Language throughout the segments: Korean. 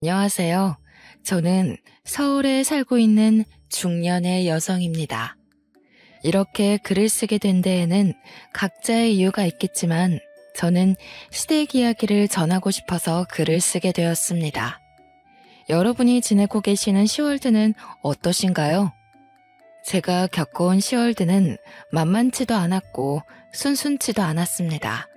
안녕하세요. 저는 서울에 살고 있는 중년의 여성입니다. 이렇게 글을 쓰게 된 데에는 각자의 이유가 있겠지만 저는 시댁 이야기를 전하고 싶어서 글을 쓰게 되었습니다. 여러분이 지내고 계시는 10월드는 어떠신가요? 제가 겪어온 10월드는 만만치도 않았고 순순치도 않았습니다.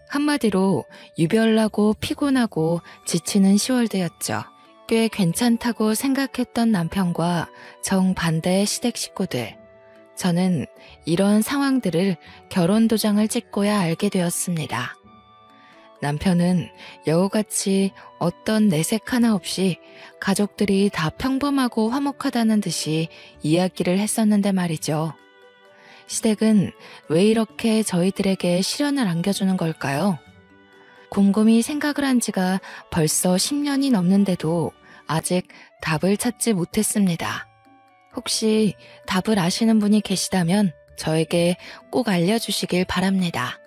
한마디로 유별나고 피곤하고 지치는 10월드였죠. 꽤 괜찮다고 생각했던 남편과 정반대의 시댁 식구들. 저는 이런 상황들을 결혼 도장을 찍고야 알게 되었습니다. 남편은 여우같이 어떤 내색 하나 없이 가족들이 다 평범하고 화목하다는 듯이 이야기를 했었는데 말이죠. 시댁은 왜 이렇게 저희들에게 시련을 안겨주는 걸까요? 곰곰이 생각을 한 지가 벌써 10년이 넘는데도 아직 답을 찾지 못했습니다. 혹시 답을 아시는 분이 계시다면 저에게 꼭 알려주시길 바랍니다.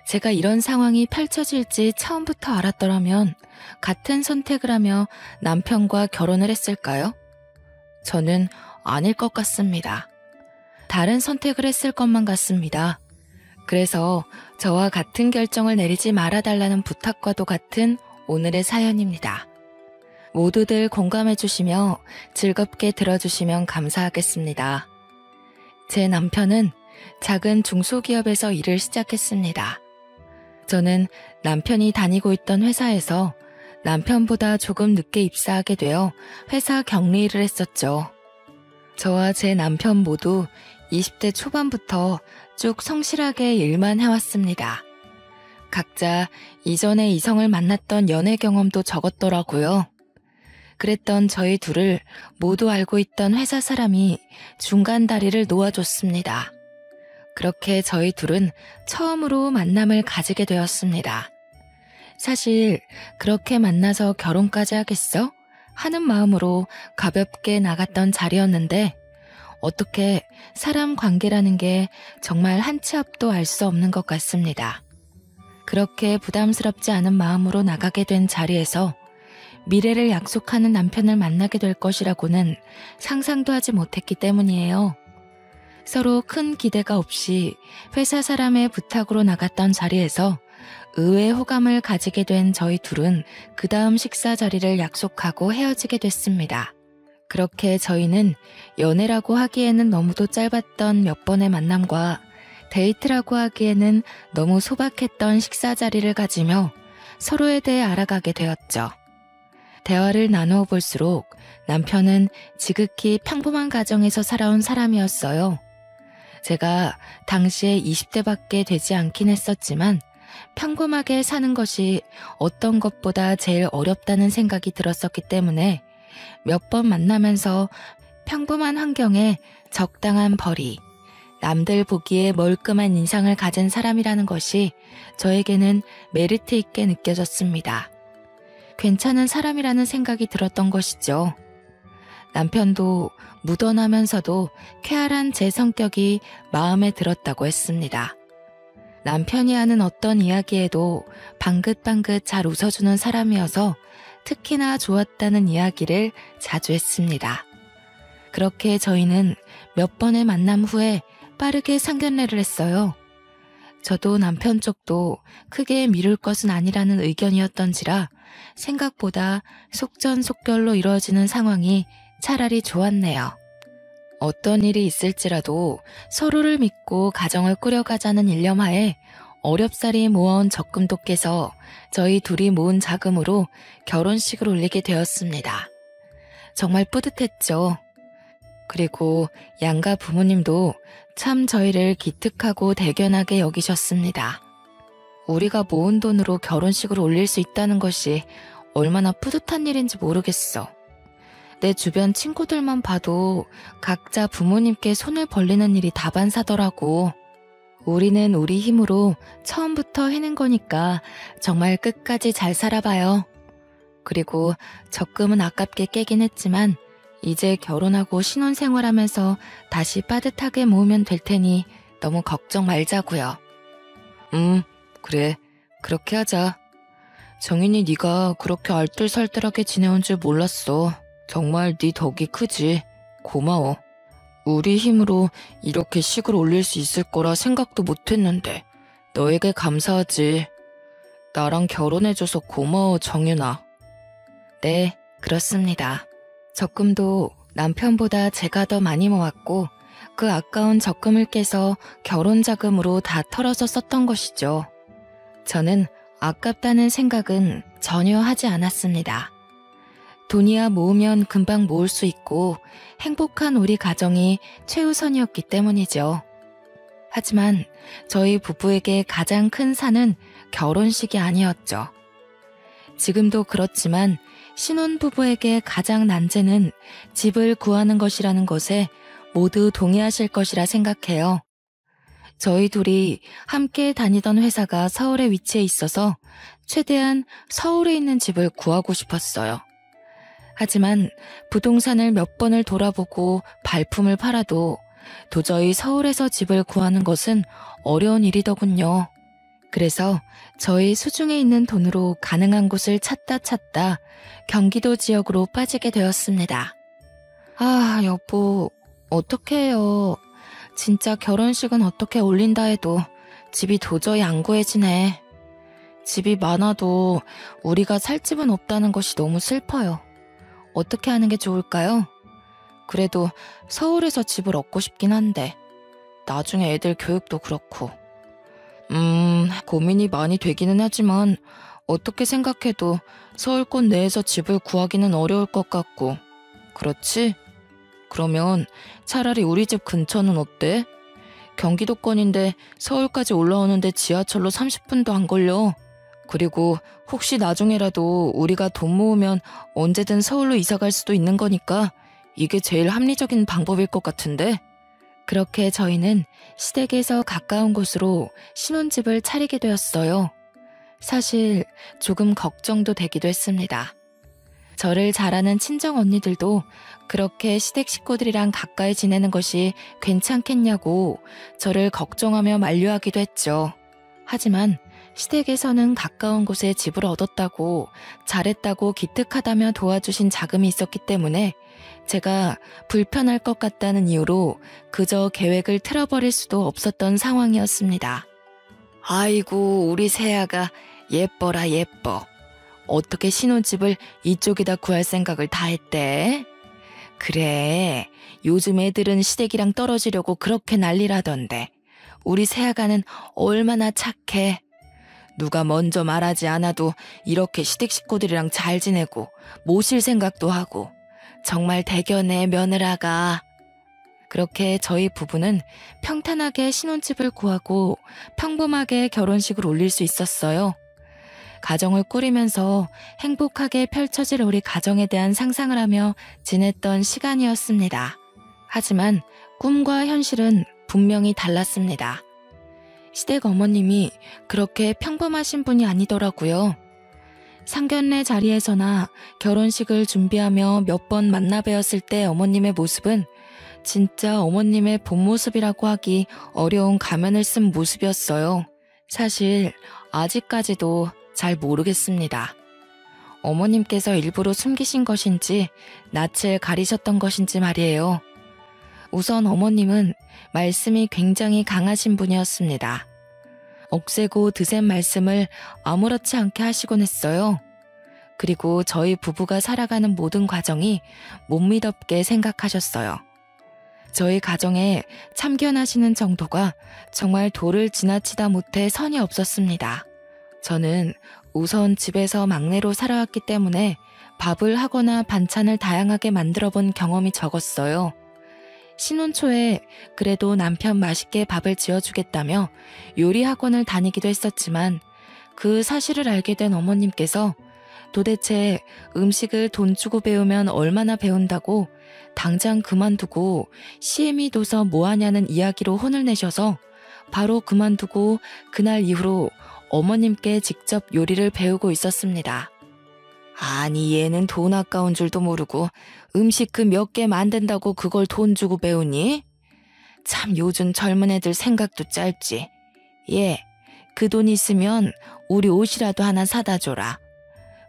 제가 이런 상황이 펼쳐질지 처음부터 알았더라면 같은 선택을 하며 남편과 결혼을 했을까요? 저는 아닐 것 같습니다. 다른 선택을 했을 것만 같습니다. 그래서 저와 같은 결정을 내리지 말아달라는 부탁과도 같은 오늘의 사연입니다. 모두들 공감해 주시며 즐겁게 들어주시면 감사하겠습니다. 제 남편은 작은 중소기업에서 일을 시작했습니다. 저는 남편이 다니고 있던 회사에서 남편보다 조금 늦게 입사하게 되어 회사 격리를 했었죠. 저와 제 남편 모두 20대 초반부터 쭉 성실하게 일만 해왔습니다. 각자 이전에 이성을 만났던 연애 경험도 적었더라고요. 그랬던 저희 둘을 모두 알고 있던 회사 사람이 중간 다리를 놓아줬습니다. 그렇게 저희 둘은 처음으로 만남을 가지게 되었습니다. 사실 그렇게 만나서 결혼까지 하겠어? 하는 마음으로 가볍게 나갔던 자리였는데 어떻게 사람 관계라는 게 정말 한 치 앞도 알 수 없는 것 같습니다. 그렇게 부담스럽지 않은 마음으로 나가게 된 자리에서 미래를 약속하는 남편을 만나게 될 것이라고는 상상도 하지 못했기 때문이에요. 서로 큰 기대가 없이 회사 사람의 부탁으로 나갔던 자리에서 의외의 호감을 가지게 된 저희 둘은 그 다음 식사 자리를 약속하고 헤어지게 됐습니다. 그렇게 저희는 연애라고 하기에는 너무도 짧았던 몇 번의 만남과 데이트라고 하기에는 너무 소박했던 식사 자리를 가지며 서로에 대해 알아가게 되었죠. 대화를 나누어 볼수록 남편은 지극히 평범한 가정에서 살아온 사람이었어요. 제가 당시에 20대밖에 되지 않긴 했었지만 평범하게 사는 것이 어떤 것보다 제일 어렵다는 생각이 들었었기 때문에 몇 번 만나면서 평범한 환경에 적당한 벌이, 남들 보기에 멀끔한 인상을 가진 사람이라는 것이 저에게는 메리트 있게 느껴졌습니다. 괜찮은 사람이라는 생각이 들었던 것이죠. 남편도 무던하면서도 쾌활한 제 성격이 마음에 들었다고 했습니다. 남편이 하는 어떤 이야기에도 방긋방긋 잘 웃어주는 사람이어서 특히나 좋았다는 이야기를 자주 했습니다. 그렇게 저희는 몇 번의 만남 후에 빠르게 상견례를 했어요. 저도 남편 쪽도 크게 미룰 것은 아니라는 의견이었던지라 생각보다 속전속결로 이루어지는 상황이 차라리 좋았네요. 어떤 일이 있을지라도 서로를 믿고 가정을 꾸려가자는 일념하에 어렵사리 모아온 적금도 깨서 저희 둘이 모은 자금으로 결혼식을 올리게 되었습니다. 정말 뿌듯했죠. 그리고 양가 부모님도 참 저희를 기특하고 대견하게 여기셨습니다. 우리가 모은 돈으로 결혼식을 올릴 수 있다는 것이 얼마나 뿌듯한 일인지 모르겠어. 내 주변 친구들만 봐도 각자 부모님께 손을 벌리는 일이 다반사더라고. 우리는 우리 힘으로 처음부터 해낸 거니까 정말 끝까지 잘 살아봐요. 그리고 적금은 아깝게 깨긴 했지만 이제 결혼하고 신혼생활하면서 다시 빠듯하게 모으면 될 테니 너무 걱정 말자고요. 그래. 그렇게 하자. 정인이 네가 그렇게 알뜰살뜰하게 지내온 줄 몰랐어. 정말 네 덕이 크지. 고마워. 우리 힘으로 이렇게 식을 올릴 수 있을 거라 생각도 못했는데 너에게 감사하지. 나랑 결혼해줘서 고마워, 정윤아. 네, 그렇습니다. 적금도 남편보다 제가 더 많이 모았고 그 아까운 적금을 깨서 결혼 자금으로 다 털어서 썼던 것이죠. 저는 아깝다는 생각은 전혀 하지 않았습니다. 돈이야 모으면 금방 모을 수 있고 행복한 우리 가정이 최우선이었기 때문이죠. 하지만 저희 부부에게 가장 큰 산은 결혼식이 아니었죠. 지금도 그렇지만 신혼부부에게 가장 난제는 집을 구하는 것이라는 것에 모두 동의하실 것이라 생각해요. 저희 둘이 함께 다니던 회사가 서울에 위치해 있어서 최대한 서울에 있는 집을 구하고 싶었어요. 하지만 부동산을 몇 번을 돌아보고 발품을 팔아도 도저히 서울에서 집을 구하는 것은 어려운 일이더군요. 그래서 저희 수중에 있는 돈으로 가능한 곳을 찾다 경기도 지역으로 빠지게 되었습니다. 아, 여보, 어떡해 해요. 진짜 결혼식은 어떻게 올린다 해도 집이 도저히 안 구해지네. 집이 많아도 우리가 살 집은 없다는 것이 너무 슬퍼요. 어떻게 하는 게 좋을까요? 그래도 서울에서 집을 얻고 싶긴 한데 나중에 애들 교육도 그렇고. 고민이 많이 되기는 하지만 어떻게 생각해도 서울권 내에서 집을 구하기는 어려울 것 같고. 그렇지? 그러면 차라리 우리 집 근처는 어때? 경기도권인데 서울까지 올라오는데 지하철로 30분도 안 걸려. 그리고 혹시 나중에라도 우리가 돈 모으면 언제든 서울로 이사 갈 수도 있는 거니까 이게 제일 합리적인 방법일 것 같은데? 그렇게 저희는 시댁에서 가까운 곳으로 신혼집을 차리게 되었어요. 사실 조금 걱정도 되기도 했습니다. 저를 잘 아는 친정 언니들도 그렇게 시댁 식구들이랑 가까이 지내는 것이 괜찮겠냐고 저를 걱정하며 만류하기도 했죠. 하지만 시댁에서는 가까운 곳에 집을 얻었다고 잘했다고 기특하다며 도와주신 자금이 있었기 때문에 제가 불편할 것 같다는 이유로 그저 계획을 틀어버릴 수도 없었던 상황이었습니다. 아이고, 우리 새아가 예뻐라 예뻐. 어떻게 신혼집을 이쪽에다 구할 생각을 다 했대? 그래, 요즘 애들은 시댁이랑 떨어지려고 그렇게 난리라던데 우리 새아가는 얼마나 착해. 누가 먼저 말하지 않아도 이렇게 시댁 식구들이랑 잘 지내고 모실 생각도 하고 정말 대견해 며느라가. 그렇게 저희 부부는 평탄하게 신혼집을 구하고 평범하게 결혼식을 올릴 수 있었어요. 가정을 꾸리면서 행복하게 펼쳐질 우리 가정에 대한 상상을 하며 지냈던 시간이었습니다. 하지만 꿈과 현실은 분명히 달랐습니다. 시댁 어머님이 그렇게 평범하신 분이 아니더라고요. 상견례 자리에서나 결혼식을 준비하며 몇 번 만나 뵈었을 때 어머님의 모습은 진짜 어머님의 본 모습이라고 하기 어려운 가면을 쓴 모습이었어요. 사실 아직까지도 잘 모르겠습니다. 어머님께서 일부러 숨기신 것인지 낯을 가리셨던 것인지 말이에요. 우선 어머님은 말씀이 굉장히 강하신 분이었습니다. 억세고 드센 말씀을 아무렇지 않게 하시곤 했어요. 그리고 저희 부부가 살아가는 모든 과정이 못 믿었게 생각하셨어요. 저희 가정에 참견하시는 정도가 정말 도를 지나치다 못해 선이 없었습니다. 저는 우선 집에서 막내로 살아왔기 때문에 밥을 하거나 반찬을 다양하게 만들어 본 경험이 적었어요. 신혼 초에 그래도 남편 맛있게 밥을 지어주겠다며 요리 학원을 다니기도 했었지만 그 사실을 알게 된 어머님께서 도대체 음식을 돈 주고 배우면 얼마나 배운다고 당장 그만두고 CME 둬서 뭐하냐는 이야기로 혼을 내셔서 바로 그만두고 그날 이후로 어머님께 직접 요리를 배우고 있었습니다. 아니, 얘는 돈 아까운 줄도 모르고 음식 그 몇 개 만든다고 그걸 돈 주고 배우니? 참 요즘 젊은 애들 생각도 짧지. 얘, 그 돈 있으면 우리 옷이라도 하나 사다 줘라.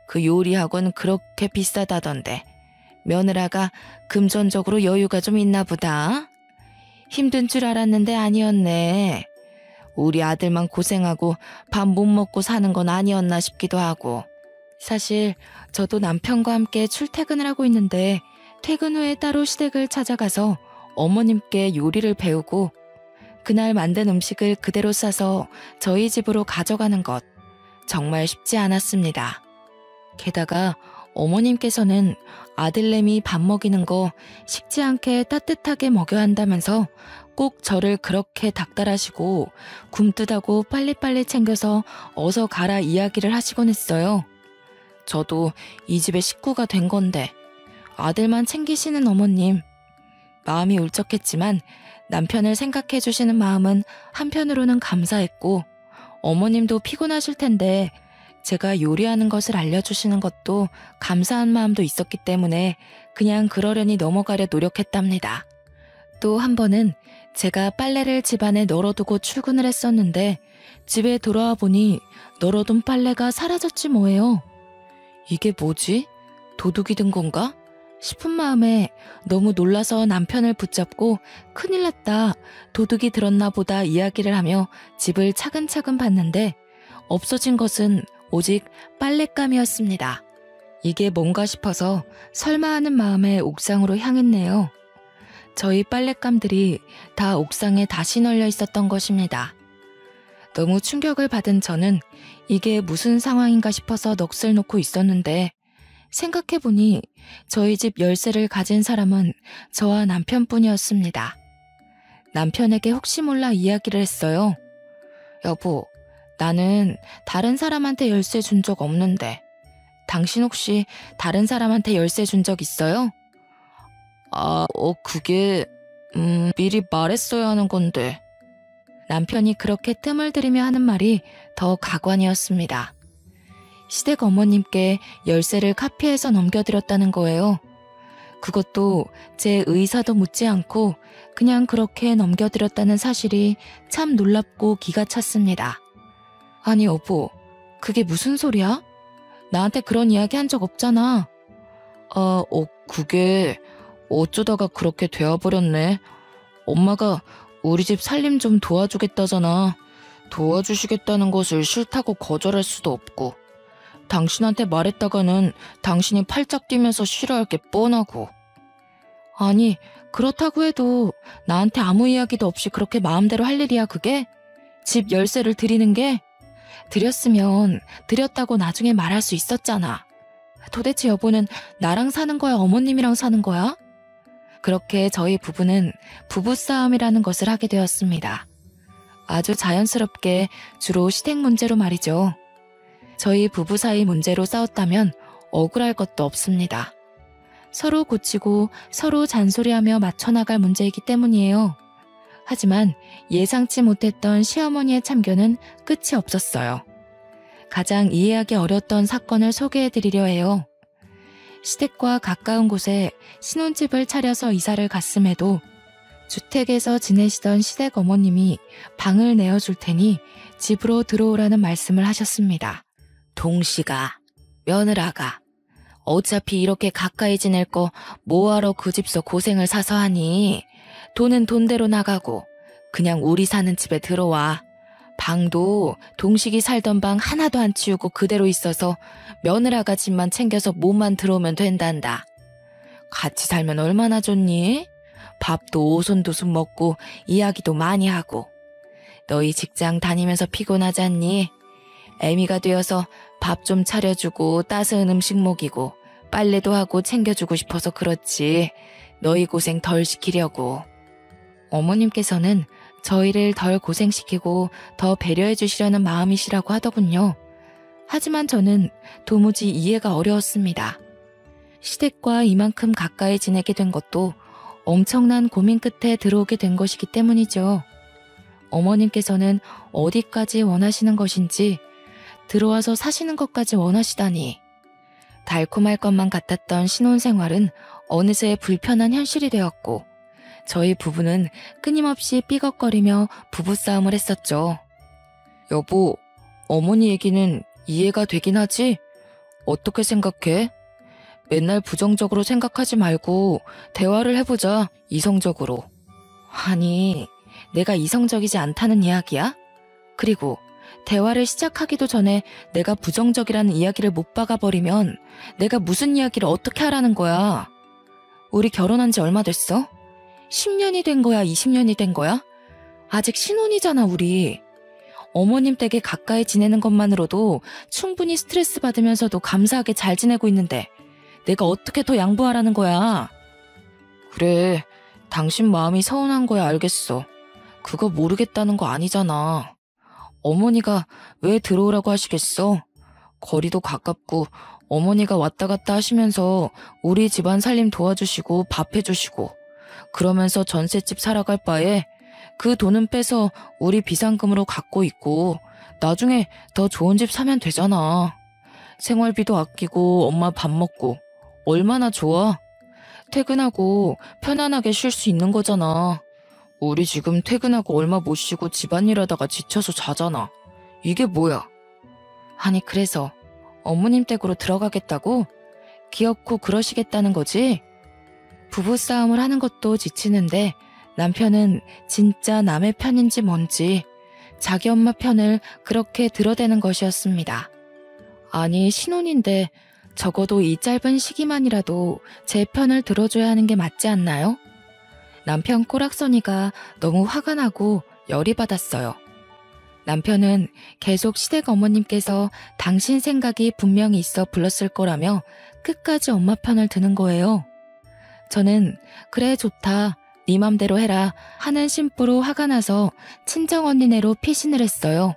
그 요리 학원 그렇게 비싸다던데 며느라가 금전적으로 여유가 좀 있나 보다. 힘든 줄 알았는데 아니었네. 우리 아들만 고생하고 밥 못 먹고 사는 건 아니었나 싶기도 하고. 사실 저도 남편과 함께 출퇴근을 하고 있는데 퇴근 후에 따로 시댁을 찾아가서 어머님께 요리를 배우고 그날 만든 음식을 그대로 싸서 저희 집으로 가져가는 것 정말 쉽지 않았습니다. 게다가 어머님께서는 아들내미 밥 먹이는 거 식지 않게 따뜻하게 먹여야 한다면서 꼭 저를 그렇게 닥달하시고 굼뜨다고 빨리빨리 챙겨서 어서 가라 이야기를 하시곤 했어요. 저도 이 집의 식구가 된 건데 아들만 챙기시는 어머님. 마음이 울적했지만 남편을 생각해 주시는 마음은 한편으로는 감사했고 어머님도 피곤하실 텐데 제가 요리하는 것을 알려주시는 것도 감사한 마음도 있었기 때문에 그냥 그러려니 넘어가려 노력했답니다. 또 한 번은 제가 빨래를 집안에 널어두고 출근을 했었는데 집에 돌아와 보니 널어둔 빨래가 사라졌지 뭐예요. 이게 뭐지? 도둑이 든 건가? 싶은 마음에 너무 놀라서 남편을 붙잡고 큰일 났다, 도둑이 들었나 보다 이야기를 하며 집을 차근차근 봤는데 없어진 것은 오직 빨랫감이었습니다. 이게 뭔가 싶어서 설마 하는 마음에 옥상으로 향했네요. 저희 빨랫감들이 다 옥상에 다시 널려 있었던 것입니다. 너무 충격을 받은 저는 이게 무슨 상황인가 싶어서 넋을 놓고 있었는데 생각해보니 저희 집 열쇠를 가진 사람은 저와 남편뿐이었습니다. 남편에게 혹시 몰라 이야기를 했어요. 여보, 나는 다른 사람한테 열쇠 준 적 없는데 당신 혹시 다른 사람한테 열쇠 준 적 있어요? 그게 미리 말했어야 하는 건데. 남편이 그렇게 뜸을 들이며 하는 말이 더 가관이었습니다. 시댁 어머님께 열쇠를 카피해서 넘겨드렸다는 거예요. 그것도 제 의사도 묻지 않고 그냥 그렇게 넘겨드렸다는 사실이 참 놀랍고 기가 찼습니다. 아니 여보, 그게 무슨 소리야? 나한테 그런 이야기 한 적 없잖아. 그게 어쩌다가 그렇게 되어버렸네. 엄마가 우리 집 살림 좀 도와주겠다잖아. 도와주시겠다는 것을 싫다고 거절할 수도 없고 당신한테 말했다가는 당신이 팔짝 뛰면서 싫어할 게 뻔하고. 아니, 그렇다고 해도 나한테 아무 이야기도 없이 그렇게 마음대로 할 일이야 그게? 집 열쇠를 드리는 게? 드렸으면 드렸다고 나중에 말할 수 있었잖아. 도대체 여보는 나랑 사는 거야, 어머님이랑 사는 거야? 그렇게 저희 부부는 부부싸움이라는 것을 하게 되었습니다. 아주 자연스럽게 주로 시댁 문제로 말이죠. 저희 부부 사이 문제로 싸웠다면 억울할 것도 없습니다. 서로 고치고 서로 잔소리하며 맞춰나갈 문제이기 때문이에요. 하지만 예상치 못했던 시어머니의 참견은 끝이 없었어요. 가장 이해하기 어려웠던 사건을 소개해드리려 해요. 시댁과 가까운 곳에 신혼집을 차려서 이사를 갔음에도 주택에서 지내시던 시댁 어머님이 방을 내어줄 테니 집으로 들어오라는 말씀을 하셨습니다. 동씨가, 며느라가, 어차피 이렇게 가까이 지낼 거 뭐하러 그 집서 고생을 사서 하니? 돈은 돈대로 나가고 그냥 우리 사는 집에 들어와. 방도 동식이 살던 방 하나도 안 치우고 그대로 있어서 며느라가 집만 챙겨서 몸만 들어오면 된단다. 같이 살면 얼마나 좋니? 밥도 오손도손 먹고 이야기도 많이 하고. 너희 직장 다니면서 피곤하지 않니? 애미가 되어서 밥 좀 차려주고 따스한 음식 먹이고 빨래도 하고 챙겨주고 싶어서 그렇지. 너희 고생 덜 시키려고. 어머님께서는 저희를 덜 고생시키고 더 배려해 주시려는 마음이시라고 하더군요. 하지만 저는 도무지 이해가 어려웠습니다. 시댁과 이만큼 가까이 지내게 된 것도 엄청난 고민 끝에 들어오게 된 것이기 때문이죠. 어머님께서는 어디까지 원하시는 것인지 들어와서 사시는 것까지 원하시다니. 달콤할 것만 같았던 신혼생활은 어느새 불편한 현실이 되었고 저희 부부는 끊임없이 삐걱거리며 부부싸움을 했었죠. 여보, 어머니 얘기는 이해가 되긴 하지? 어떻게 생각해? 맨날 부정적으로 생각하지 말고 대화를 해보자, 이성적으로. 아니, 내가 이성적이지 않다는 이야기야? 그리고 대화를 시작하기도 전에 내가 부정적이라는 이야기를 못 박아버리면 내가 무슨 이야기를 어떻게 하라는 거야? 우리 결혼한 지 얼마 됐어? 10년이 된 거야, 20년이 된 거야? 아직 신혼이잖아, 우리. 어머님 댁에 가까이 지내는 것만으로도 충분히 스트레스 받으면서도 감사하게 잘 지내고 있는데 내가 어떻게 더 양보하라는 거야? 그래, 당신 마음이 서운한 거야, 알겠어. 그거 모르겠다는 거 아니잖아. 어머니가 왜 들어오라고 하시겠어? 거리도 가깝고 어머니가 왔다 갔다 하시면서 우리 집안 살림 도와주시고 밥 해주시고 그러면서 전셋집 살아갈 바에 그 돈은 빼서 우리 비상금으로 갖고 있고 나중에 더 좋은 집 사면 되잖아. 생활비도 아끼고 엄마 밥 먹고 얼마나 좋아? 퇴근하고 편안하게 쉴 수 있는 거잖아. 우리 지금 퇴근하고 얼마 못 쉬고 집안일 하다가 지쳐서 자잖아. 이게 뭐야? 아니 그래서 어머님 댁으로 들어가겠다고? 귀엽고 그러시겠다는 거지? 부부싸움을 하는 것도 지치는데 남편은 진짜 남의 편인지 뭔지 자기 엄마 편을 그렇게 들어대는 것이었습니다. 아니 신혼인데 적어도 이 짧은 시기만이라도 제 편을 들어줘야 하는 게 맞지 않나요? 남편 꼬락서니가 너무 화가 나고 열이 받았어요. 남편은 계속 시댁 어머님께서 당신 생각이 분명히 있어 불렀을 거라며 끝까지 엄마 편을 드는 거예요. 저는 그래 좋다, 네 맘대로 해라 하는 심보로 화가 나서 친정언니네로 피신을 했어요.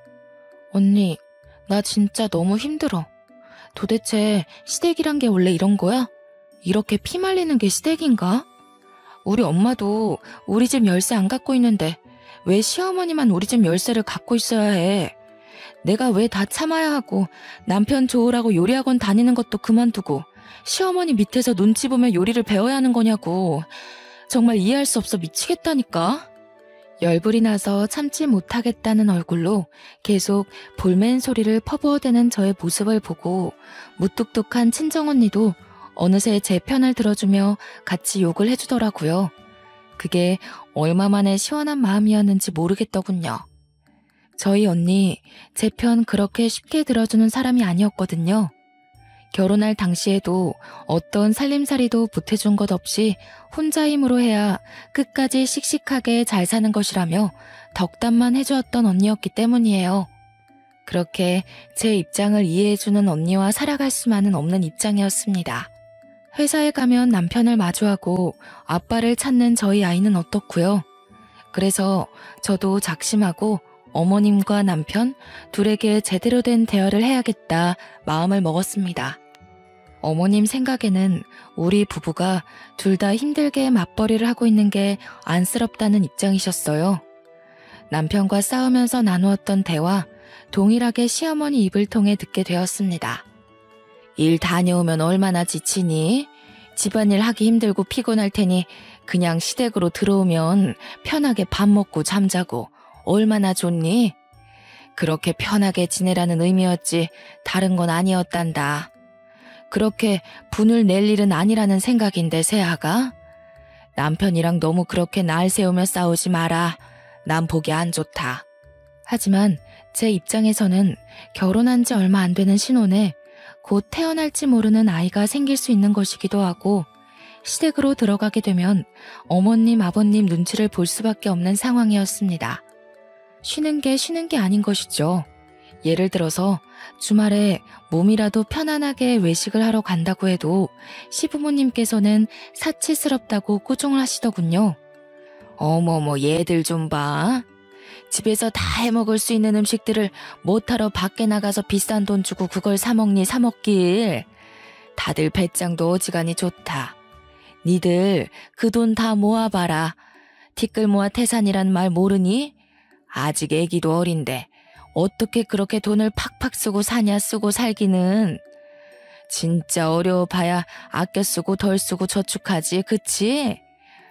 언니, 나 진짜 너무 힘들어. 도대체 시댁이란 게 원래 이런 거야? 이렇게 피 말리는 게 시댁인가? 우리 엄마도 우리 집 열쇠 안 갖고 있는데 왜 시어머니만 우리 집 열쇠를 갖고 있어야 해? 내가 왜 다 참아야 하고 남편 좋으라고 요리학원 다니는 것도 그만두고 시어머니 밑에서 눈치 보며 요리를 배워야 하는 거냐고. 정말 이해할 수 없어 미치겠다니까. 열불이 나서 참지 못하겠다는 얼굴로 계속 볼멘 소리를 퍼부어대는 저의 모습을 보고 무뚝뚝한 친정언니도 어느새 제 편을 들어주며 같이 욕을 해주더라고요. 그게 얼마만에 시원한 마음이었는지 모르겠더군요. 저희 언니 제 편 그렇게 쉽게 들어주는 사람이 아니었거든요. 결혼할 당시에도 어떤 살림살이도 보태준 것 없이 혼자 힘으로 해야 끝까지 씩씩하게 잘 사는 것이라며 덕담만 해주었던 언니였기 때문이에요. 그렇게 제 입장을 이해해주는 언니와 살아갈 수만은 없는 입장이었습니다. 회사에 가면 남편을 마주하고 아빠를 찾는 저희 아이는 어떻고요? 그래서 저도 작심하고 어머님과 남편 둘에게 제대로 된 대화를 해야겠다 마음을 먹었습니다. 어머님 생각에는 우리 부부가 둘 다 힘들게 맞벌이를 하고 있는 게 안쓰럽다는 입장이셨어요. 남편과 싸우면서 나누었던 대화, 동일하게 시어머니 입을 통해 듣게 되었습니다. 일 다녀오면 얼마나 지치니? 집안일 하기 힘들고 피곤할 테니 그냥 시댁으로 들어오면 편하게 밥 먹고 잠자고 얼마나 좋니? 그렇게 편하게 지내라는 의미였지 다른 건 아니었단다. 그렇게 분을 낼 일은 아니라는 생각인데 세아가? 남편이랑 너무 그렇게 날 세우며 싸우지 마라. 난 보기 안 좋다. 하지만 제 입장에서는 결혼한 지 얼마 안 되는 신혼에 곧 태어날지 모르는 아이가 생길 수 있는 것이기도 하고 시댁으로 들어가게 되면 어머님, 아버님 눈치를 볼 수밖에 없는 상황이었습니다. 쉬는 게 아닌 것이죠. 예를 들어서 주말에 몸이라도 편안하게 외식을 하러 간다고 해도 시부모님께서는 사치스럽다고 꾸중을 하시더군요. 어머머 얘들 좀 봐. 집에서 다 해먹을 수 있는 음식들을 못하러 밖에 나가서 비싼 돈 주고 그걸 사먹니 사먹길. 다들 배짱도 어지간히 좋다. 니들 그 돈 다 모아봐라. 티끌 모아 태산이란 말 모르니? 아직 애기도 어린데 어떻게 그렇게 돈을 팍팍 쓰고 사냐 쓰고 살기는. 진짜 어려워봐야 아껴 쓰고 덜 쓰고 저축하지 그치?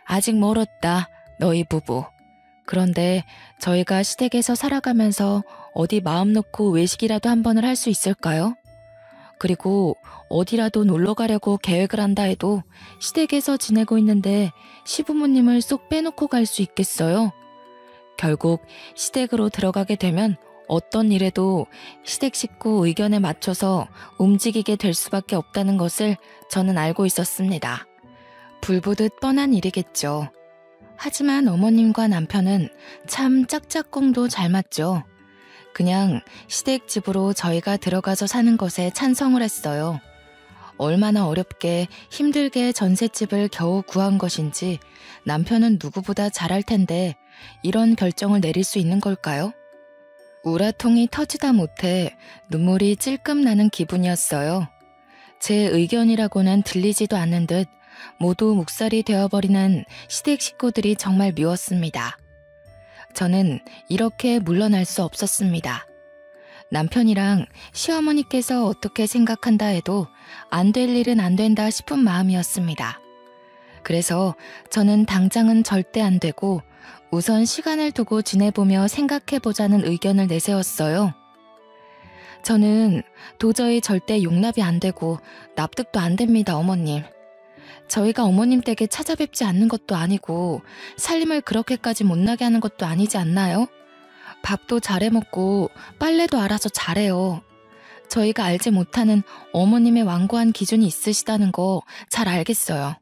아직 멀었다 너희 부부. 그런데 저희가 시댁에서 살아가면서 어디 마음 놓고 외식이라도 한 번을 할 수 있을까요? 그리고 어디라도 놀러 가려고 계획을 한다 해도 시댁에서 지내고 있는데 시부모님을 쏙 빼놓고 갈 수 있겠어요? 결국 시댁으로 들어가게 되면 어떤 일에도 시댁 식구 의견에 맞춰서 움직이게 될 수밖에 없다는 것을 저는 알고 있었습니다. 불보듯 뻔한 일이겠죠. 하지만 어머님과 남편은 참 짝짝꿍도 잘 맞죠. 그냥 시댁 집으로 저희가 들어가서 사는 것에 찬성을 했어요. 얼마나 어렵게 힘들게 전셋집을 겨우 구한 것인지 남편은 누구보다 잘할 텐데 이런 결정을 내릴 수 있는 걸까요? 우라통이 터지다 못해 눈물이 찔끔 나는 기분이었어요. 제 의견이라고는 들리지도 않는 듯 모두 묵살이 되어버리는 시댁 식구들이 정말 미웠습니다. 저는 이렇게 물러날 수 없었습니다. 남편이랑 시어머니께서 어떻게 생각한다 해도 안 될 일은 안 된다 싶은 마음이었습니다. 그래서 저는 당장은 절대 안 되고 우선 시간을 두고 지내보며 생각해보자는 의견을 내세웠어요. 저는 도저히 절대 용납이 안 되고 납득도 안 됩니다, 어머님. 저희가 어머님 댁에 찾아뵙지 않는 것도 아니고 살림을 그렇게까지 못나게 하는 것도 아니지 않나요? 밥도 잘해 먹고 빨래도 알아서 잘해요. 저희가 알지 못하는 어머님의 완고한 기준이 있으시다는 거 잘 알겠어요.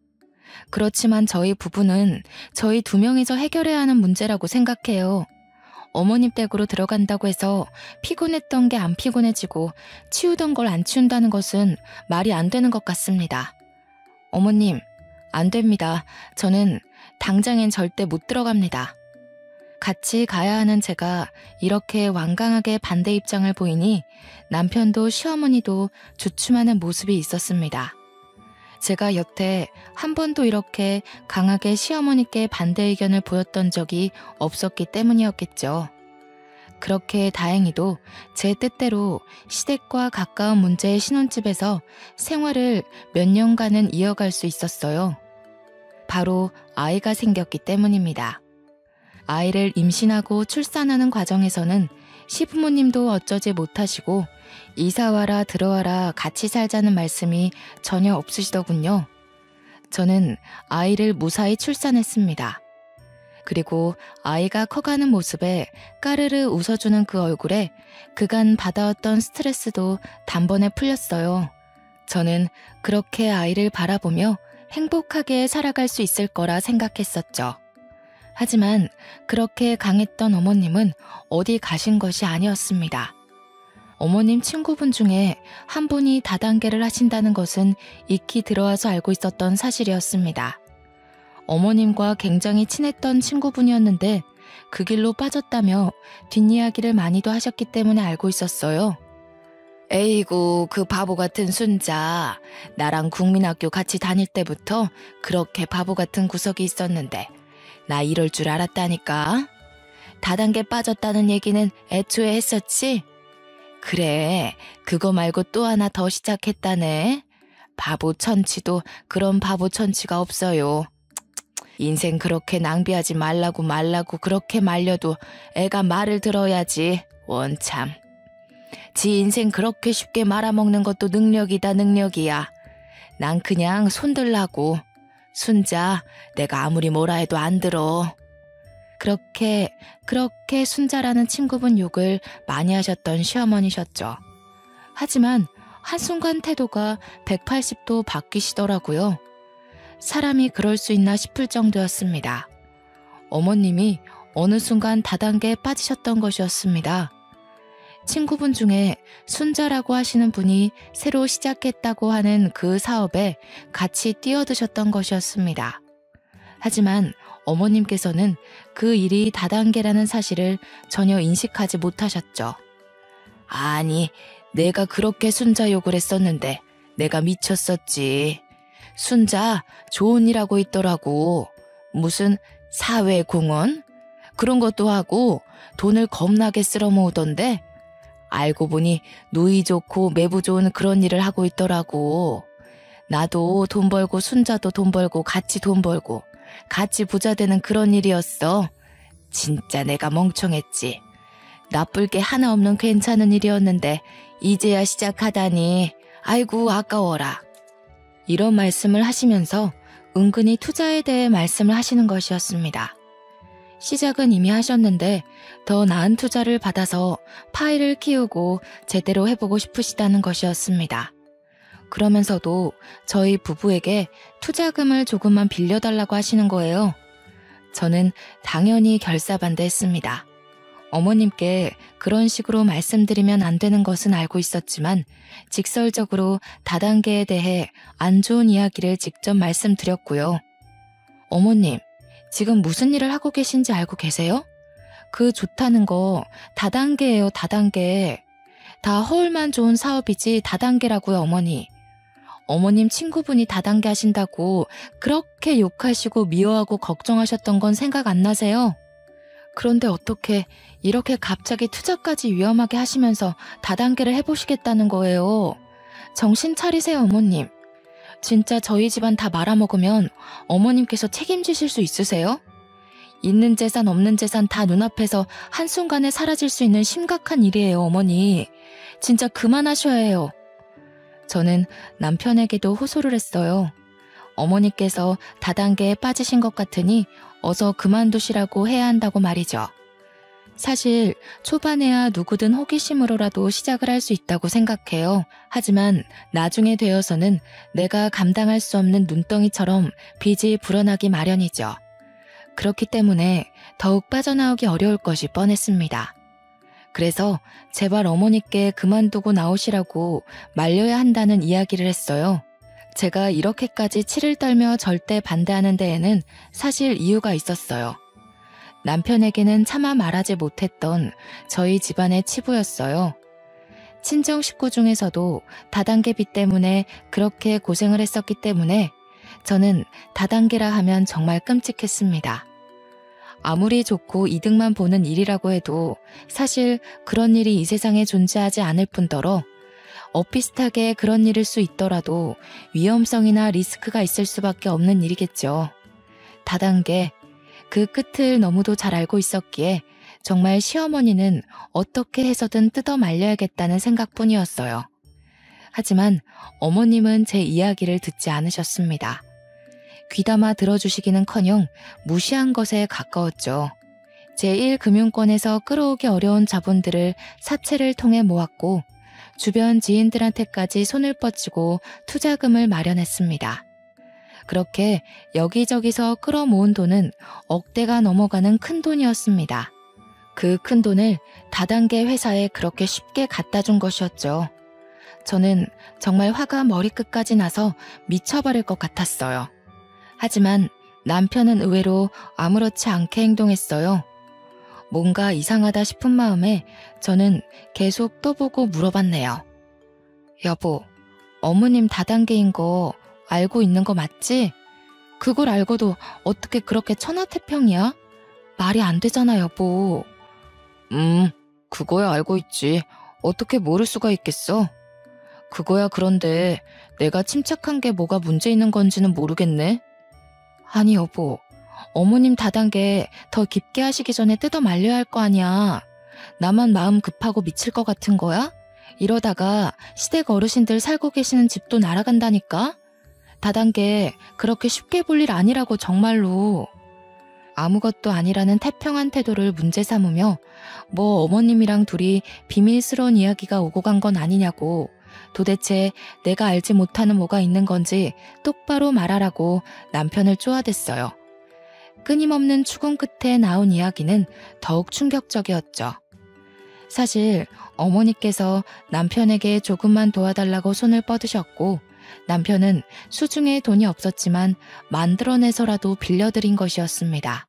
그렇지만 저희 부부는 저희 두 명이서 해결해야 하는 문제라고 생각해요. 어머님 댁으로 들어간다고 해서 피곤했던 게 안 피곤해지고 치우던 걸 안 치운다는 것은 말이 안 되는 것 같습니다. 어머님, 안 됩니다. 저는 당장엔 절대 못 들어갑니다. 같이 가야 하는 제가 이렇게 완강하게 반대 입장을 보이니 남편도 시어머니도 주춤하는 모습이 있었습니다. 제가 여태 한 번도 이렇게 강하게 시어머니께 반대 의견을 보였던 적이 없었기 때문이었겠죠. 그렇게 다행히도 제 뜻대로 시댁과 가까운 문제의 신혼집에서 생활을 몇 년간은 이어갈 수 있었어요. 바로 아이가 생겼기 때문입니다. 아이를 임신하고 출산하는 과정에서는 시부모님도 어쩌지 못하시고 이사와라 들어와라 같이 살자는 말씀이 전혀 없으시더군요. 저는 아이를 무사히 출산했습니다. 그리고 아이가 커가는 모습에 까르르 웃어주는 그 얼굴에 그간 받아왔던 스트레스도 단번에 풀렸어요. 저는 그렇게 아이를 바라보며 행복하게 살아갈 수 있을 거라 생각했었죠. 하지만 그렇게 강했던 어머님은 어디 가신 것이 아니었습니다. 어머님 친구분 중에 한 분이 다단계를 하신다는 것은 익히 들어와서 알고 있었던 사실이었습니다. 어머님과 굉장히 친했던 친구분이었는데 그 길로 빠졌다며 뒷이야기를 많이도 하셨기 때문에 알고 있었어요. 에이구, 그 바보 같은 순자. 나랑 국민학교 같이 다닐 때부터 그렇게 바보 같은 구석이 있었는데 나 이럴 줄 알았다니까. 다단계 빠졌다는 얘기는 애초에 했었지? 그래, 그거 말고 또 하나 더 시작했다네. 바보 천치도 그런 바보 천치가 없어요. 인생 그렇게 낭비하지 말라고 그렇게 말려도 애가 말을 들어야지. 원참. 지 인생 그렇게 쉽게 말아먹는 것도 능력이다, 능력이야. 난 그냥 손들라고. 순자, 내가 아무리 뭐라 해도 안 들어. 그렇게 순자라는 친구분 욕을 많이 하셨던 시어머니셨죠. 하지만 한순간 태도가 180도 바뀌시더라고요. 사람이 그럴 수 있나 싶을 정도였습니다. 어머님이 어느 순간 다단계에 빠지셨던 것이었습니다. 친구분 중에 순자라고 하시는 분이 새로 시작했다고 하는 그 사업에 같이 뛰어드셨던 것이었습니다. 하지만 어머님께서는 그 일이 다단계라는 사실을 전혀 인식하지 못하셨죠. 아니, 내가 그렇게 순자 욕을 했었는데 내가 미쳤었지. 순자 좋은 일 하고 있더라고. 무슨 사회공헌? 그런 것도 하고 돈을 겁나게 쓸어 모으던데 알고 보니 누이 좋고 매부 좋은 그런 일을 하고 있더라고. 나도 돈 벌고 순자도 돈 벌고 같이 돈 벌고 같이 부자 되는 그런 일이었어. 진짜 내가 멍청했지. 나쁠 게 하나 없는 괜찮은 일이었는데 이제야 시작하다니. 아이고 아까워라. 이런 말씀을 하시면서 은근히 투자에 대해 말씀을 하시는 것이었습니다. 시작은 이미 하셨는데 더 나은 투자를 받아서 파일을 키우고 제대로 해보고 싶으시다는 것이었습니다. 그러면서도 저희 부부에게 투자금을 조금만 빌려달라고 하시는 거예요. 저는 당연히 결사반대했습니다. 어머님께 그런 식으로 말씀드리면 안 되는 것은 알고 있었지만 직설적으로 다단계에 대해 안 좋은 이야기를 직접 말씀드렸고요. 어머님, 지금 무슨 일을 하고 계신지 알고 계세요? 그 좋다는 거 다단계예요, 다단계. 다 허울만 좋은 사업이지 다단계라고요, 어머니. 어머님 친구분이 다단계 하신다고 그렇게 욕하시고 미워하고 걱정하셨던 건 생각 안 나세요? 그런데 어떻게 이렇게 갑자기 투자까지 위험하게 하시면서 다단계를 해보시겠다는 거예요? 정신 차리세요, 어머님. 진짜 저희 집안 다 말아먹으면 어머님께서 책임지실 수 있으세요? 있는 재산 없는 재산 다 눈앞에서 한순간에 사라질 수 있는 심각한 일이에요, 어머니. 진짜 그만하셔야 해요. 저는 남편에게도 호소를 했어요. 어머니께서 다단계에 빠지신 것 같으니 어서 그만두시라고 해야 한다고 말이죠. 사실 초반에야 누구든 호기심으로라도 시작을 할 수 있다고 생각해요. 하지만 나중에 되어서는 내가 감당할 수 없는 눈덩이처럼 빚이 불어나기 마련이죠. 그렇기 때문에 더욱 빠져나오기 어려울 것이 뻔했습니다. 그래서 제발 어머니께 그만두고 나오시라고 말려야 한다는 이야기를 했어요. 제가 이렇게까지 치를 떨며 절대 반대하는 데에는 사실 이유가 있었어요. 남편에게는 차마 말하지 못했던 저희 집안의 치부였어요. 친정 식구 중에서도 다단계 빚 때문에 그렇게 고생을 했었기 때문에 저는 다단계라 하면 정말 끔찍했습니다. 아무리 좋고 이득만 보는 일이라고 해도 사실 그런 일이 이 세상에 존재하지 않을 뿐더러 엇비슷하게 그런 일일 수 있더라도 위험성이나 리스크가 있을 수밖에 없는 일이겠죠. 다단계, 그 끝을 너무도 잘 알고 있었기에 정말 시어머니는 어떻게 해서든 뜯어 말려야겠다는 생각뿐이었어요. 하지만 어머님은 제 이야기를 듣지 않으셨습니다. 귀담아 들어주시기는커녕 무시한 것에 가까웠죠. 제1금융권에서 끌어오기 어려운 자본들을 사채를 통해 모았고 주변 지인들한테까지 손을 뻗치고 투자금을 마련했습니다. 그렇게 여기저기서 끌어모은 돈은 억대가 넘어가는 큰 돈이었습니다. 그 큰 돈을 다단계 회사에 그렇게 쉽게 갖다 준 것이었죠. 저는 정말 화가 머리끝까지 나서 미쳐버릴 것 같았어요. 하지만 남편은 의외로 아무렇지 않게 행동했어요. 뭔가 이상하다 싶은 마음에 저는 계속 떠보고 물어봤네요. 여보, 어머님 다단계인 거 알고 있는 거 맞지? 그걸 알고도 어떻게 그렇게 천하태평이야? 말이 안 되잖아, 여보. 그거야 알고 있지. 어떻게 모를 수가 있겠어? 그거야 그런데 내가 침착한 게 뭐가 문제 있는 건지는 모르겠네. 아니 여보, 어머님 다단계 더 깊게 하시기 전에 뜯어 말려야 할 거 아니야. 나만 마음 급하고 미칠 것 같은 거야? 이러다가 시댁 어르신들 살고 계시는 집도 날아간다니까? 다단계 그렇게 쉽게 볼 일 아니라고 정말로. 아무것도 아니라는 태평한 태도를 문제 삼으며 뭐 어머님이랑 둘이 비밀스러운 이야기가 오고 간 건 아니냐고, 도대체 내가 알지 못하는 뭐가 있는 건지 똑바로 말하라고 남편을 쪼아댔어요. 끊임없는 추궁 끝에 나온 이야기는 더욱 충격적이었죠. 사실 어머니께서 남편에게 조금만 도와달라고 손을 뻗으셨고 남편은 수중에 돈이 없었지만 만들어내서라도 빌려드린 것이었습니다.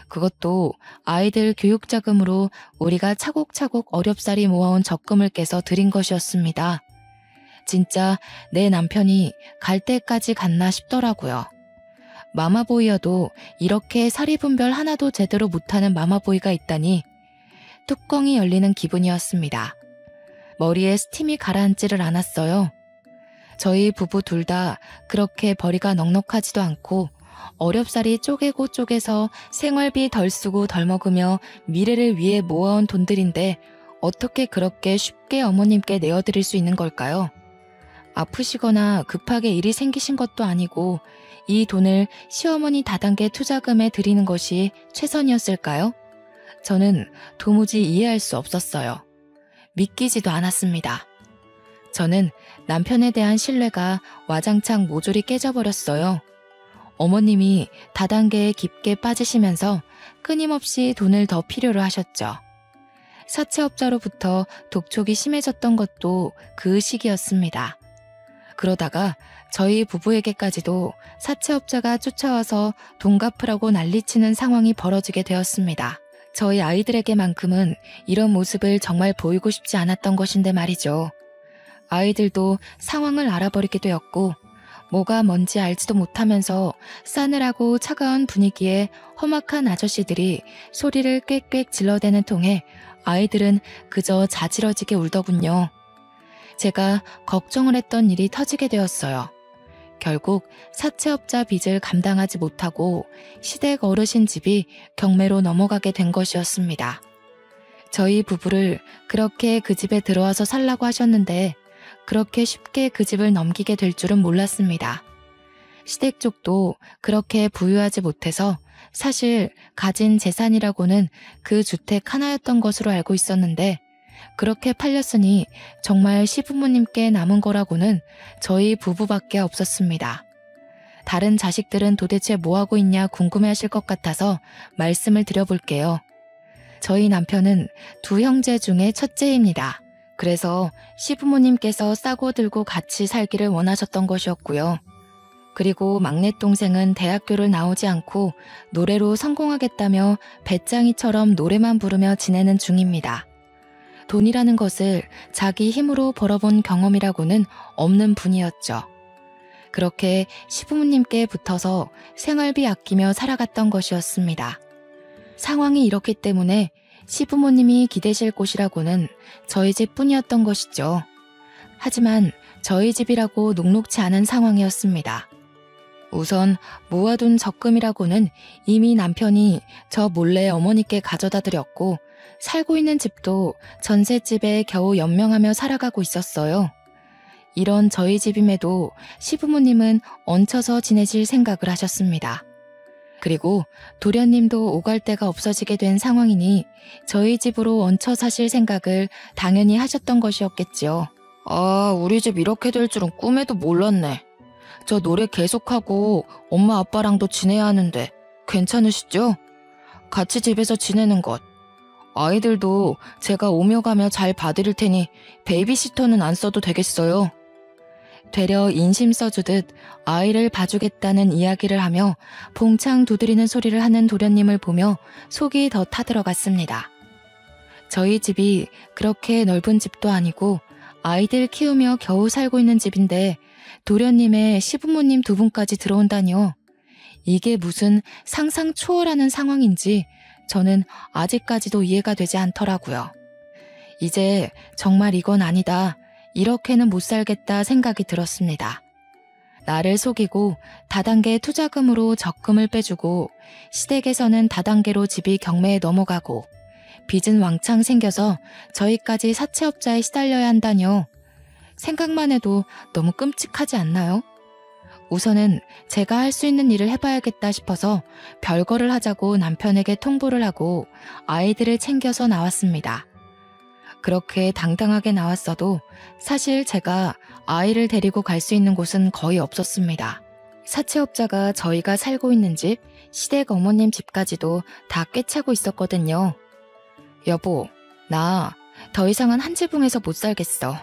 그것도 아이들 교육자금으로 우리가 차곡차곡 어렵사리 모아온 적금을 깨서 드린 것이었습니다. 진짜 내 남편이 갈 때까지 갔나 싶더라고요. 마마보이여도 이렇게 사리분별 하나도 제대로 못하는 마마보이가 있다니 뚜껑이 열리는 기분이었습니다. 머리에 스팀이 가라앉지를 않았어요. 저희 부부 둘 다 그렇게 벌이가 넉넉하지도 않고 어렵사리 쪼개고 쪼개서 생활비 덜 쓰고 덜 먹으며 미래를 위해 모아온 돈들인데 어떻게 그렇게 쉽게 어머님께 내어드릴 수 있는 걸까요? 아프시거나 급하게 일이 생기신 것도 아니고 이 돈을 시어머니 다단계 투자금에 드리는 것이 최선이었을까요? 저는 도무지 이해할 수 없었어요. 믿기지도 않았습니다. 저는 남편에 대한 신뢰가 와장창 모조리 깨져버렸어요. 어머님이 다단계에 깊게 빠지시면서 끊임없이 돈을 더 필요로 하셨죠. 사채업자로부터 독촉이 심해졌던 것도 그 시기였습니다. 그러다가 저희 부부에게까지도 사채업자가 쫓아와서 돈 갚으라고 난리치는 상황이 벌어지게 되었습니다. 저희 아이들에게만큼은 이런 모습을 정말 보이고 싶지 않았던 것인데 말이죠. 아이들도 상황을 알아버리게 되었고 뭐가 뭔지 알지도 못하면서 싸늘하고 차가운 분위기에 험악한 아저씨들이 소리를 꽥꽥 질러대는 통에 아이들은 그저 자지러지게 울더군요. 제가 걱정을 했던 일이 터지게 되었어요. 결국 사채업자 빚을 감당하지 못하고 시댁 어르신 집이 경매로 넘어가게 된 것이었습니다. 저희 부부를 그렇게 그 집에 들어와서 살라고 하셨는데 그렇게 쉽게 그 집을 넘기게 될 줄은 몰랐습니다. 시댁 쪽도 그렇게 부유하지 못해서 사실 가진 재산이라고는 그 주택 하나였던 것으로 알고 있었는데 그렇게 팔렸으니 정말 시부모님께 남은 거라고는 저희 부부밖에 없었습니다. 다른 자식들은 도대체 뭐하고 있냐 궁금해하실 것 같아서 말씀을 드려볼게요. 저희 남편은 두 형제 중에 첫째입니다. 그래서 시부모님께서 싸고 들고 같이 살기를 원하셨던 것이었고요. 그리고 막내 동생은 대학교를 나오지 않고 노래로 성공하겠다며 배짱이처럼 노래만 부르며 지내는 중입니다. 돈이라는 것을 자기 힘으로 벌어본 경험이라고는 없는 분이었죠. 그렇게 시부모님께 붙어서 생활비 아끼며 살아갔던 것이었습니다. 상황이 이렇기 때문에 시부모님이 기대실 곳이라고는 저희 집뿐이었던 것이죠. 하지만 저희 집이라고 녹록치 않은 상황이었습니다. 우선 모아둔 적금이라고는 이미 남편이 저 몰래 어머니께 가져다 드렸고 살고 있는 집도 전셋집에 겨우 연명하며 살아가고 있었어요. 이런 저희 집임에도 시부모님은 얹혀서 지내실 생각을 하셨습니다. 그리고 도련님도 오갈 데가 없어지게 된 상황이니 저희 집으로 얹혀 사실 생각을 당연히 하셨던 것이었겠지요. 아, 우리 집 이렇게 될 줄은 꿈에도 몰랐네. 저 노래 계속하고 엄마 아빠랑도 지내야 하는데 괜찮으시죠? 같이 집에서 지내는 것. 아이들도 제가 오며 가며 잘 봐드릴 테니 베이비시터는 안 써도 되겠어요. 되려 인심 써주듯 아이를 봐주겠다는 이야기를 하며 봉창 두드리는 소리를 하는 도련님을 보며 속이 더 타들어갔습니다. 저희 집이 그렇게 넓은 집도 아니고 아이들 키우며 겨우 살고 있는 집인데 도련님의 시부모님 두 분까지 들어온다니요. 이게 무슨 상상 초월하는 상황인지 저는 아직까지도 이해가 되지 않더라고요. 이제 정말 이건 아니다. 이렇게는 못 살겠다 생각이 들었습니다. 나를 속이고 다단계 투자금으로 적금을 빼주고 시댁에서는 다단계로 집이 경매에 넘어가고 빚은 왕창 생겨서 저희까지 사채업자에 시달려야 한다뇨. 생각만 해도 너무 끔찍하지 않나요? 우선은 제가 할 수 있는 일을 해봐야겠다 싶어서 별거를 하자고 남편에게 통보를 하고 아이들을 챙겨서 나왔습니다. 그렇게 당당하게 나왔어도 사실 제가 아이를 데리고 갈 수 있는 곳은 거의 없었습니다. 사채업자가 저희가 살고 있는 집, 시댁 어머님 집까지도 다 꿰차고 있었거든요. 여보, 나 더 이상은 한 지붕에서 못 살겠어.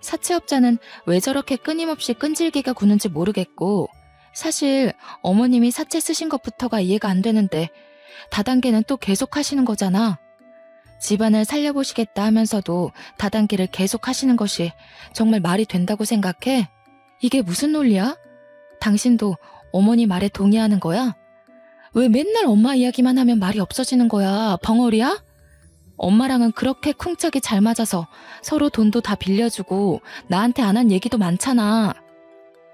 사채업자는 왜 저렇게 끊임없이 끈질기가 구는지 모르겠고 사실 어머님이 사채 쓰신 것부터가 이해가 안 되는데 다단계는 또 계속 하시는 거잖아. 집안을 살려보시겠다 하면서도 다단계를 계속 하시는 것이 정말 말이 된다고 생각해? 이게 무슨 논리야? 당신도 어머니 말에 동의하는 거야? 왜 맨날 엄마 이야기만 하면 말이 없어지는 거야? 벙어리야? 엄마랑은 그렇게 쿵짝이 잘 맞아서 서로 돈도 다 빌려주고 나한테 안 한 얘기도 많잖아.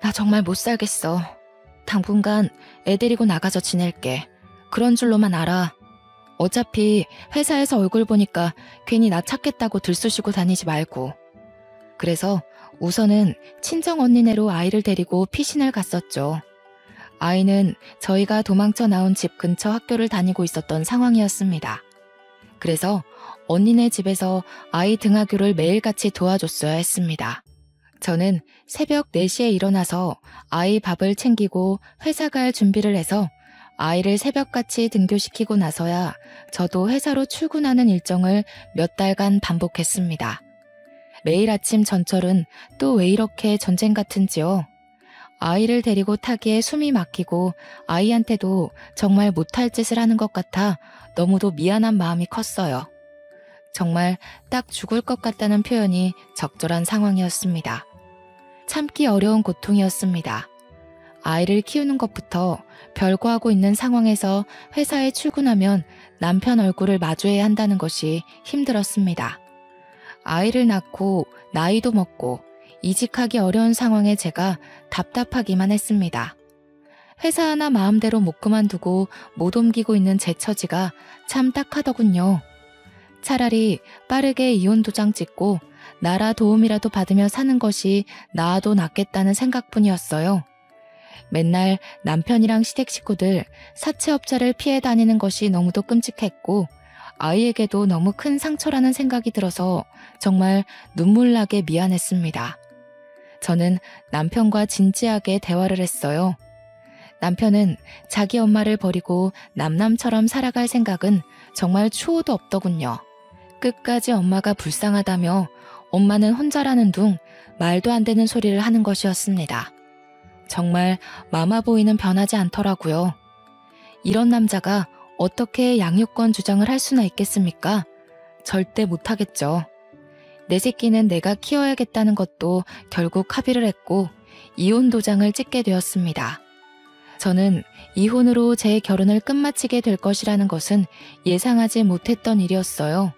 나 정말 못 살겠어. 당분간 애 데리고 나가서 지낼게. 그런 줄로만 알아. 어차피 회사에서 얼굴 보니까 괜히 나 찾겠다고 들쑤시고 다니지 말고. 그래서 우선은 친정 언니네로 아이를 데리고 피신을 갔었죠. 아이는 저희가 도망쳐 나온 집 근처 학교를 다니고 있었던 상황이었습니다. 그래서 언니네 집에서 아이 등하교를 매일같이 도와줬어야 했습니다. 저는 새벽 4시에 일어나서 아이 밥을 챙기고 회사 갈 준비를 해서 아이를 새벽같이 등교시키고 나서야 저도 회사로 출근하는 일정을 몇 달간 반복했습니다. 매일 아침 전철은 또 왜 이렇게 전쟁 같은지요? 아이를 데리고 타기에 숨이 막히고 아이한테도 정말 못할 짓을 하는 것 같아 너무도 미안한 마음이 컸어요. 정말 딱 죽을 것 같다는 표현이 적절한 상황이었습니다. 참기 어려운 고통이었습니다. 아이를 키우는 것부터 별거하고 있는 상황에서 회사에 출근하면 남편 얼굴을 마주해야 한다는 것이 힘들었습니다. 아이를 낳고 나이도 먹고 이직하기 어려운 상황에 제가 답답하기만 했습니다. 회사 하나 마음대로 못 그만두고 못 옮기고 있는 제 처지가 참 딱하더군요. 차라리 빠르게 이혼 도장 찍고 나라 도움이라도 받으며 사는 것이 나아도 낫겠다는 생각뿐이었어요. 맨날 남편이랑 시댁 식구들 사채업자를 피해 다니는 것이 너무도 끔찍했고 아이에게도 너무 큰 상처라는 생각이 들어서 정말 눈물나게 미안했습니다. 저는 남편과 진지하게 대화를 했어요. 남편은 자기 엄마를 버리고 남남처럼 살아갈 생각은 정말 추호도 없더군요. 끝까지 엄마가 불쌍하다며 엄마는 혼자라는 둥 말도 안 되는 소리를 하는 것이었습니다. 정말 마마보이는 변하지 않더라고요. 이런 남자가 어떻게 양육권 주장을 할 수나 있겠습니까? 절대 못하겠죠. 내 새끼는 내가 키워야겠다는 것도 결국 합의를 했고 이혼 도장을 찍게 되었습니다. 저는 이혼으로 제 결혼을 끝마치게 될 것이라는 것은 예상하지 못했던 일이었어요.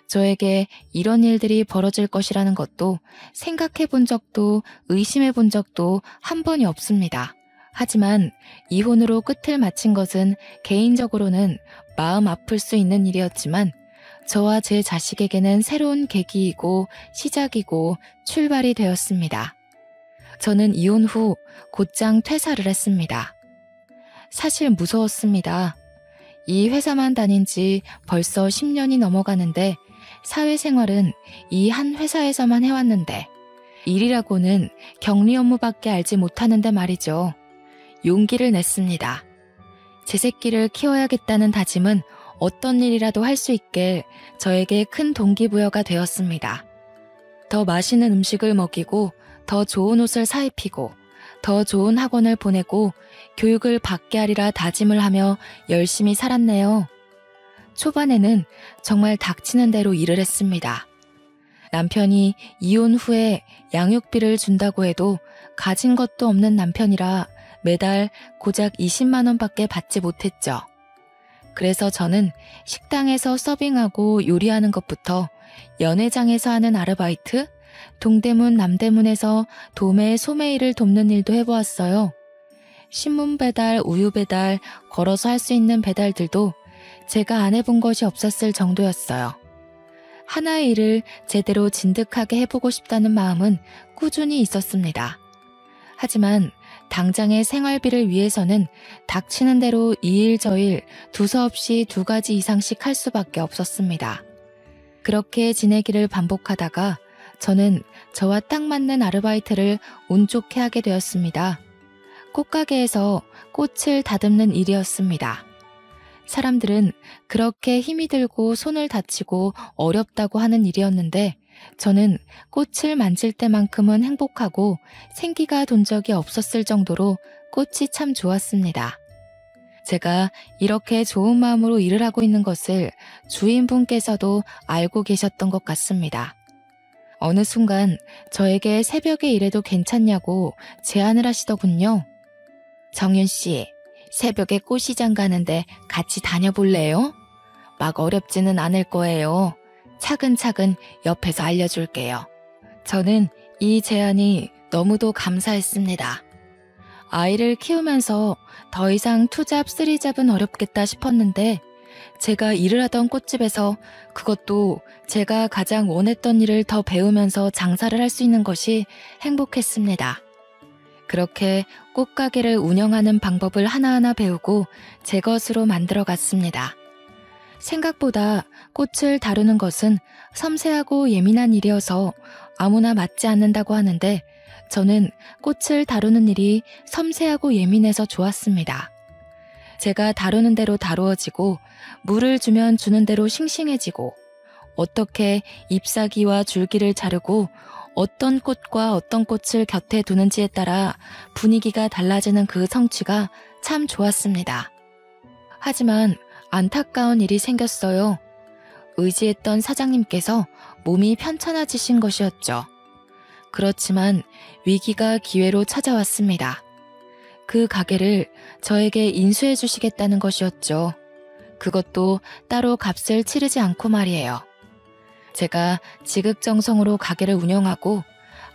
저에게 이런 일들이 벌어질 것이라는 것도 생각해 본 적도 의심해 본 적도 한 번이 없습니다. 하지만 이혼으로 끝을 마친 것은 개인적으로는 마음 아플 수 있는 일이었지만 저와 제 자식에게는 새로운 계기이고 시작이고 출발이 되었습니다. 저는 이혼 후 곧장 퇴사를 했습니다. 사실 무서웠습니다. 이 회사만 다닌 지 벌써 10년이 넘어가는데 사회생활은 이 한 회사에서만 해왔는데 일이라고는 격리 업무밖에 알지 못하는데 말이죠. 용기를 냈습니다. 제 새끼를 키워야겠다는 다짐은 어떤 일이라도 할 수 있게 저에게 큰 동기부여가 되었습니다. 더 맛있는 음식을 먹이고 더 좋은 옷을 사입히고 더 좋은 학원을 보내고 교육을 받게 하리라 다짐을 하며 열심히 살았네요. 초반에는 정말 닥치는 대로 일을 했습니다. 남편이 이혼 후에 양육비를 준다고 해도 가진 것도 없는 남편이라 매달 고작 20만 원밖에 받지 못했죠. 그래서 저는 식당에서 서빙하고 요리하는 것부터 연회장에서 하는 아르바이트, 동대문 남대문에서 도매 소매 일을 돕는 일도 해보았어요. 신문 배달, 우유 배달, 걸어서 할 수 있는 배달들도 제가 안 해본 것이 없었을 정도였어요. 하나의 일을 제대로 진득하게 해보고 싶다는 마음은 꾸준히 있었습니다. 하지만 당장의 생활비를 위해서는 닥치는 대로 이 일 저 일 두서없이 2가지 이상씩 할 수밖에 없었습니다. 그렇게 지내기를 반복하다가 저는 저와 딱 맞는 아르바이트를 운 좋게 하게 되었습니다. 꽃가게에서 꽃을 다듬는 일이었습니다. 사람들은 그렇게 힘이 들고 손을 다치고 어렵다고 하는 일이었는데 저는 꽃을 만질 때만큼은 행복하고 생기가 돈 적이 없었을 정도로 꽃이 참 좋았습니다. 제가 이렇게 좋은 마음으로 일을 하고 있는 것을 주인분께서도 알고 계셨던 것 같습니다. 어느 순간 저에게 새벽에 일해도 괜찮냐고 제안을 하시더군요. 정윤 씨, 새벽에 꽃시장 가는데 같이 다녀볼래요? 막 어렵지는 않을 거예요. 차근차근 옆에서 알려줄게요. 저는 이 제안이 너무도 감사했습니다. 아이를 키우면서 더 이상 투잡, 쓰리잡은 어렵겠다 싶었는데 제가 일을 하던 꽃집에서 그것도 제가 가장 원했던 일을 더 배우면서 장사를 할 수 있는 것이 행복했습니다. 그렇게 꽃가게를 운영하는 방법을 하나하나 배우고 제 것으로 만들어 갔습니다. 생각보다 꽃을 다루는 것은 섬세하고 예민한 일이어서 아무나 맡지 않는다고 하는데 저는 꽃을 다루는 일이 섬세하고 예민해서 좋았습니다. 제가 다루는 대로 다루어지고 물을 주면 주는 대로 싱싱해지고 어떻게 잎사귀와 줄기를 자르고 어떤 꽃과 어떤 꽃을 곁에 두는지에 따라 분위기가 달라지는 그 성취가 참 좋았습니다. 하지만 안타까운 일이 생겼어요. 의지했던 사장님께서 몸이 편찮아지신 것이었죠. 그렇지만 위기가 기회로 찾아왔습니다. 그 가게를 저에게 인수해 주시겠다는 것이었죠. 그것도 따로 값을 치르지 않고 말이에요. 제가 지극정성으로 가게를 운영하고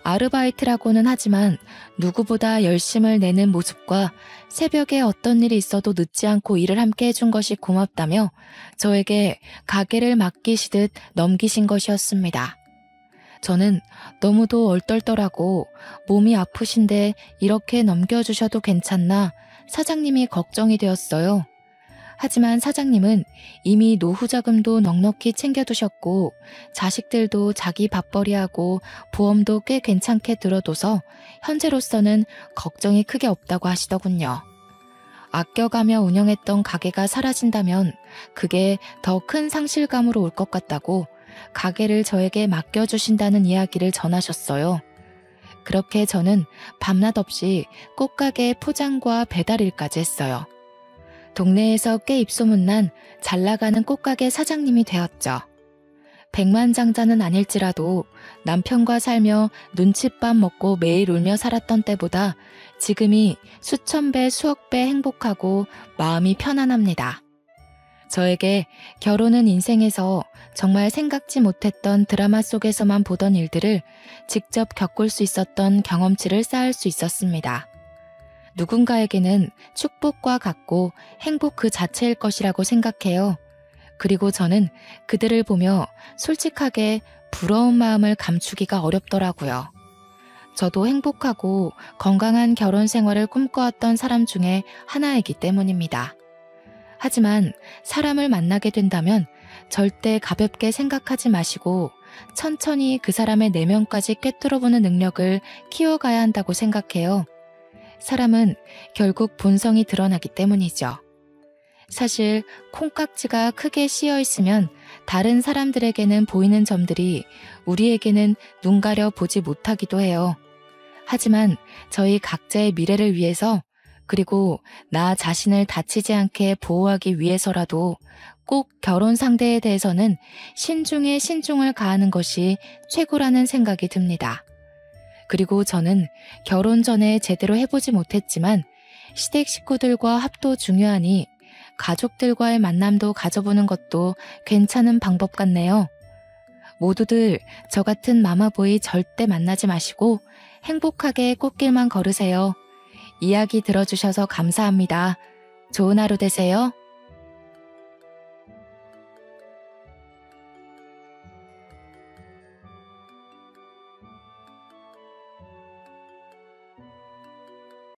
아르바이트라고는 하지만 누구보다 열심을 내는 모습과 새벽에 어떤 일이 있어도 늦지 않고 일을 함께 해준 것이 고맙다며 저에게 가게를 맡기시듯 넘기신 것이었습니다. 저는 너무도 얼떨떨하고 몸이 아프신데 이렇게 넘겨주셔도 괜찮나 사장님이 걱정이 되었어요. 하지만 사장님은 이미 노후 자금도 넉넉히 챙겨두셨고 자식들도 자기 밥벌이하고 보험도 꽤 괜찮게 들어둬서 현재로서는 걱정이 크게 없다고 하시더군요. 아껴가며 운영했던 가게가 사라진다면 그게 더 큰 상실감으로 올 것 같다고 가게를 저에게 맡겨주신다는 이야기를 전하셨어요. 그렇게 저는 밤낮 없이 꽃가게 포장과 배달 일까지 했어요. 동네에서 꽤 입소문난 잘나가는 꽃가게 사장님이 되었죠. 백만장자는 아닐지라도 남편과 살며 눈칫밥 먹고 매일 울며 살았던 때보다 지금이 수천 배 수억 배 행복하고 마음이 편안합니다. 저에게 결혼은 인생에서 정말 생각지 못했던 드라마 속에서만 보던 일들을 직접 겪을 수 있었던 경험치를 쌓을 수 있었습니다. 누군가에게는 축복과 같고 행복 그 자체일 것이라고 생각해요. 그리고 저는 그들을 보며 솔직하게 부러운 마음을 감추기가 어렵더라고요. 저도 행복하고 건강한 결혼 생활을 꿈꿔왔던 사람 중에 하나이기 때문입니다. 하지만 사람을 만나게 된다면 절대 가볍게 생각하지 마시고 천천히 그 사람의 내면까지 꿰뚫어보는 능력을 키워가야 한다고 생각해요. 사람은 결국 본성이 드러나기 때문이죠. 사실 콩깍지가 크게 씌어 있으면 다른 사람들에게는 보이는 점들이 우리에게는 눈 가려 보지 못하기도 해요. 하지만 저희 각자의 미래를 위해서 그리고 나 자신을 다치지 않게 보호하기 위해서라도 꼭 결혼 상대에 대해서는 신중에 신중을 가하는 것이 최고라는 생각이 듭니다. 그리고 저는 결혼 전에 제대로 해보지 못했지만 시댁 식구들과 합도 중요하니 가족들과의 만남도 가져보는 것도 괜찮은 방법 같네요. 모두들 저 같은 마마보이 절대 만나지 마시고 행복하게 꽃길만 걸으세요. 이야기 들어주셔서 감사합니다. 좋은 하루 되세요.